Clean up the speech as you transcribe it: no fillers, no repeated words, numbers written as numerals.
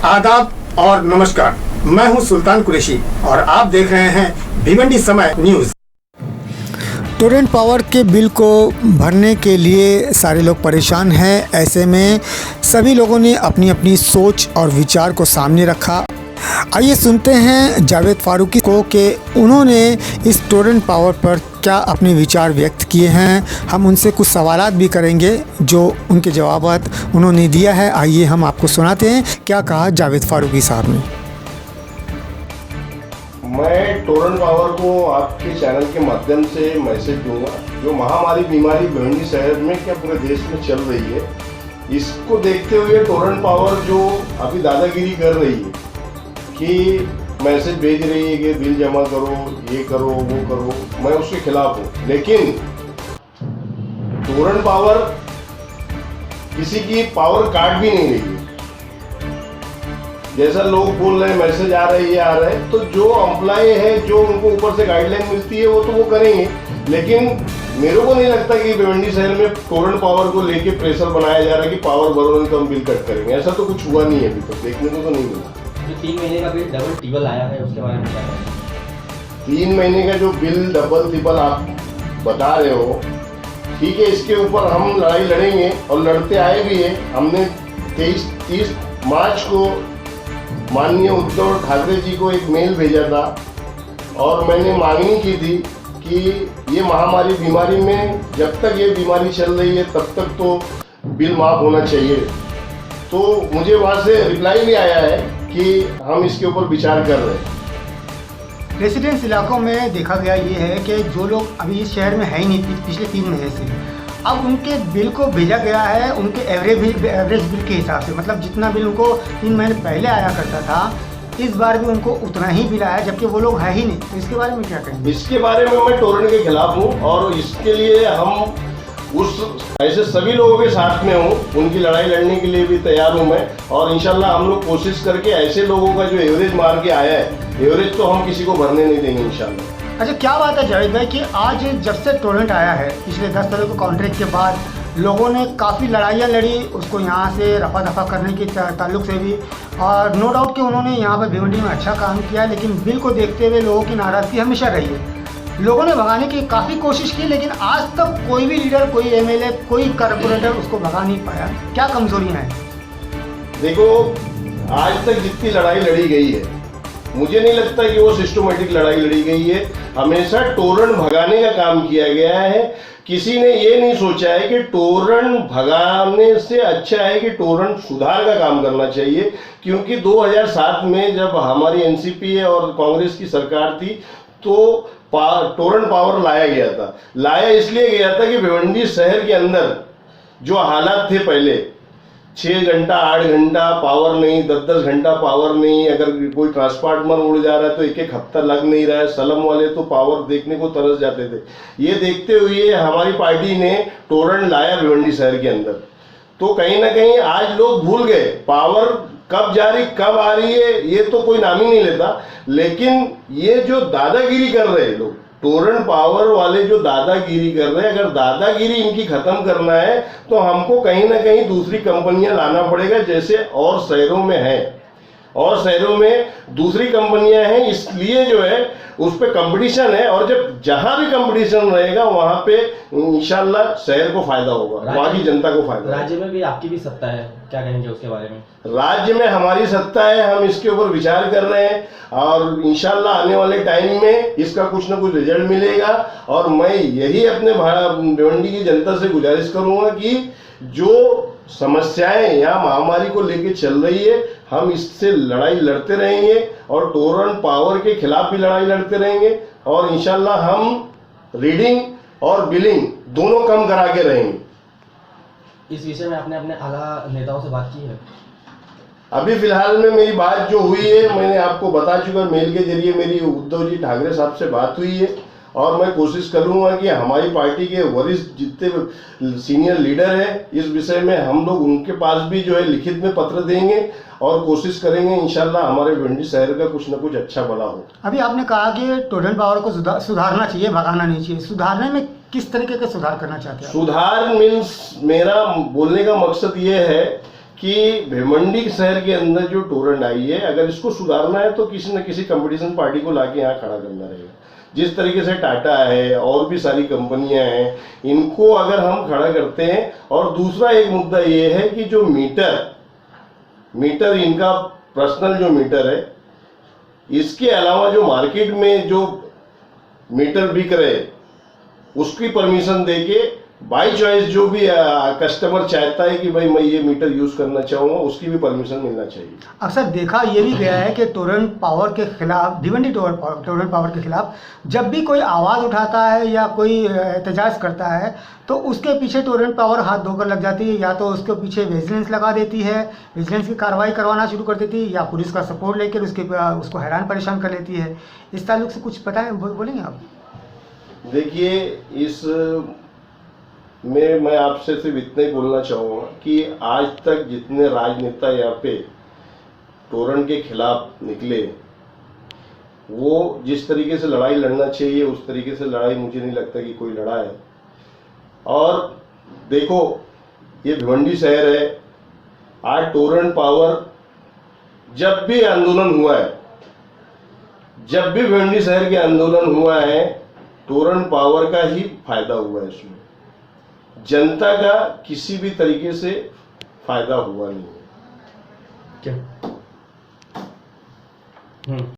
आदाब और नमस्कार, मैं हूं सुल्तान कुरैशी और आप देख रहे हैं भिवंडी समय न्यूज़। टोरेंट पावर के बिल को भरने के लिए सारे लोग परेशान हैं। ऐसे में सभी लोगों ने अपनी अपनी सोच और विचार को सामने रखा। आइए सुनते हैं जावेद फारूकी को कि उन्होंने इस टोरेंट पावर पर क्या अपने विचार व्यक्त किए हैं। हम उनसे कुछ सवालात भी करेंगे जो उनके जवाबात उन्होंने दिया है। आइए हम आपको सुनाते हैं क्या कहा जावेद फारूकी साहब ने। मैं टोरेंट पावर को आपके चैनल के माध्यम से मैसेज दूंगा। जो महामारी बीमारी भिवंडी शहर में क्या पूरे देश में चल रही है, इसको देखते हुए टोरेंट पावर जो अभी दादागिरी कर रही है कि मैसेज भेज रही है कि बिल जमा करो, ये करो, वो करो, मैं उसके खिलाफ हूँ। लेकिन टोरेंट पावर किसी की पावर काट भी नहीं रही है। जैसा लोग बोल रहे हैं मैसेज आ रही है, आ रहा है, तो जो एम्प्लॉय है, जो उनको ऊपर से गाइडलाइन मिलती है, वो तो वो करेंगे। लेकिन मेरे को नहीं लगता कि भिवंडी शहर में टोरेंट पावर को लेके प्रेशर बनाया जा रहा है कि पावर भरो नहीं तो हम बिल कट करेंगे। ऐसा तो कुछ हुआ नहीं है अभी तक, देखने को तो नहीं मिला। जो 3 महीने का बिल डबल ट्रिपल आया है उसके बारे में क्या करें? 3 महीने का जो बिल डबल ट्रिपल आप बता रहे हो, ठीक है, इसके ऊपर हम लड़ाई लड़ेंगे और लड़ते आए भी हैं। हमने 30 मार्च को माननीय उद्धव ठाकरे जी को एक मेल भेजा था और मैंने मांगनी की थी कि ये महामारी बीमारी में जब तक ये बीमारी चल रही है तब तक तो बिल माफ़ होना चाहिए। तो मुझे वहाँ से रिप्लाई भी आया है कि हम इसके ऊपर विचार कर रहे हैं। रेसिडेंस इलाकों में देखा गया ये है कि जो लोग अभी इस शहर में है ही नहीं पिछले 3 महीने से, अब उनके बिल को भेजा गया है उनके एवरेज बिल के हिसाब से। मतलब जितना बिल उनको 3 महीने पहले आया करता था, इस बार भी उनको उतना ही बिल आया, जबकि वो लोग है ही नहीं। तो इसके बारे में क्या कहेंगे? इसके बारे में मैं टोरेंट के खिलाफ हूँ और इसके लिए हम ऐसे सभी लोगों के साथ में हूँ। उनकी लड़ाई लड़ने के लिए भी तैयार हूँ मैं, और इंशाल्लाह हम लोग कोशिश करके ऐसे लोगों का जो एवरेज मार के आया है, एवरेज तो हम किसी को भरने नहीं देंगे इंशाल्लाह। अच्छा, क्या बात है जावेद भाई कि आज जब से टोरेंट आया है, पिछले 10 सालों के कॉन्ट्रैक्ट के बाद लोगों ने काफ़ी लड़ाइयाँ लड़ी उसको यहाँ से रफा दफा करने के ताल्लुक से भी, और नो डाउट कि उन्होंने यहाँ पर भिवंडी में अच्छा काम किया। लेकिन बिल को देखते हुए लोगों की नाराज़गी हमेशा रही है। लोगों ने भगाने की काफ़ी कोशिश की, लेकिन आज तक कोई भी लीडर, कोई एमएलए, कोई कॉर्पोरेटर उसको भगा नहीं पाया। क्या कमजोरियाँ हैं? देखो, आज तक जितनी लड़ाई लड़ी गई है, मुझे नहीं लगता कि वो सिस्टमेटिक लड़ाई लड़ी गई है। हमेशा टोरेंट भगाने का काम किया गया है। किसी ने ये नहीं सोचा है कि टोरेंट भगाने से अच्छा है कि टोरेंट सुधार का काम करना चाहिए। क्योंकि 2007 में जब हमारी एनसीपी और कांग्रेस की सरकार थी तो टोरेंट पावर लाया गया था। लाया इसलिए गया था कि भिवंडी शहर के अंदर जो हालात थे पहले, 6 घंटा 8 घंटा पावर नहीं, 10-10 घंटा पावर नहीं, अगर कोई ट्रांसफार्मर उड़ जा रहा है तो एक हफ्ता लग नहीं रहा है, सलम वाले तो पावर देखने को तरस जाते थे। ये देखते हुए हमारी पार्टी ने टोरेंट लाया भिवंडी शहर के अंदर। तो कहीं ना कहीं आज लोग भूल गए पावर कब जारी कब आ रही है, ये तो कोई नाम ही नहीं लेता। लेकिन ये जो दादागिरी कर रहे हैं लोग, टोरेंट पावर वाले जो दादागिरी कर रहे हैं, अगर दादागिरी इनकी खत्म करना है तो हमको कहीं ना कहीं दूसरी कंपनियां लाना पड़ेगा, जैसे और शहरों में है। और शहरों में दूसरी कंपनियां हैं, इसलिए जो है उस पर कंपटीशन है। और जब जहां भी कंपटीशन रहेगा वहां पे इंशाल्लाह शहर को फायदा होगा, वहां की जनता को फायदा। राज्य में भी आपकी भी सत्ता है, क्या कहेंगे उसके बारे में? राज्य में हमारी सत्ता है, हम इसके ऊपर विचार कर रहे हैं और इंशाल्लाह आने वाले टाइम में इसका कुछ ना कुछ रिजल्ट मिलेगा। और मैं यही अपने भिवंडी की जनता से गुजारिश करूंगा कि जो समस्याएं यहाँ महामारी को लेके चल रही है, हम इससे लड़ाई लड़ते रहेंगे और टोरेंट पावर के खिलाफ भी लड़ाई लड़ते रहेंगे। और इंशाल्लाह हम रीडिंग और बिलिंग दोनों कम करा के रहेंगे। इस विषय में आपने अपने आला नेताओं से बात की है? अभी फिलहाल में मेरी बात जो हुई है मैंने आपको बता चुका, मेल के जरिए मेरी उद्धव जी ठाकरे साहब से बात हुई है। और मैं कोशिश करूंगा कि हमारी पार्टी के वरिष्ठ जितने सीनियर लीडर हैं, इस विषय में हम लोग उनके पास भी जो है लिखित में पत्र देंगे और कोशिश करेंगे इंशाल्लाह हमारे भिवंडी शहर का कुछ ना कुछ अच्छा भला हो। अभी आपने कहा कि टोरेंट पावर को सुधारना चाहिए, भगाना नहीं चाहिए। सुधारने में किस तरीके का सुधार करना चाहते हैं? सुधार मीन्स मेरा बोलने का मकसद ये है कि भिवंडी शहर के अंदर जो टोरेंट आई है, अगर इसको सुधारना है तो किसी न किसी कंपटीशन पार्टी को लाके यहाँ खड़ा करना रहेगा। जिस तरीके से टाटा है और भी सारी कंपनियां हैं, इनको अगर हम खड़ा करते हैं। और दूसरा एक मुद्दा ये है कि जो मीटर इनका पर्सनल जो मीटर है, इसके अलावा जो मार्केट में जो मीटर बिक रहे उसकी परमिशन देके बाई चॉइस जो भी कस्टमर चाहता है कि भाई मैं ये मीटर यूज करना चाहूँगा, उसकी भी परमिशन मिलना चाहिए। अक्सर देखा ये भी गया है कि टोरेंट पावर के खिलाफ, भिवंडी टोरेंट पावर के खिलाफ जब भी कोई आवाज़ उठाता है या कोई एहतजाज करता है तो उसके पीछे टोरेंट पावर हाथ धोकर लग जाती है, या तो उसके पीछे विजिलेंस लगा देती है, विजिलेंस की कार्रवाई करवाना शुरू कर देती है, या पुलिस का सपोर्ट लेकर उसको हैरान परेशान कर लेती है। इस ताल्लुक से कुछ पता है, बोलेंगे आप? देखिए, इस में मैं आपसे सिर्फ इतना ही बोलना चाहूँगा कि आज तक जितने राजनेता यहाँ पे टोरेंट के खिलाफ निकले, वो जिस तरीके से लड़ाई लड़ना चाहिए उस तरीके से लड़ाई मुझे नहीं लगता कि कोई लड़ा है। और देखो, ये भिवंडी शहर है, आज टोरेंट पावर जब भी आंदोलन हुआ है, जब भी भिवंडी शहर के आंदोलन हुआ है, टोरेंट पावर का ही फायदा हुआ है। इसमें जनता का किसी भी तरीके से फायदा हुआ नहीं है। क्या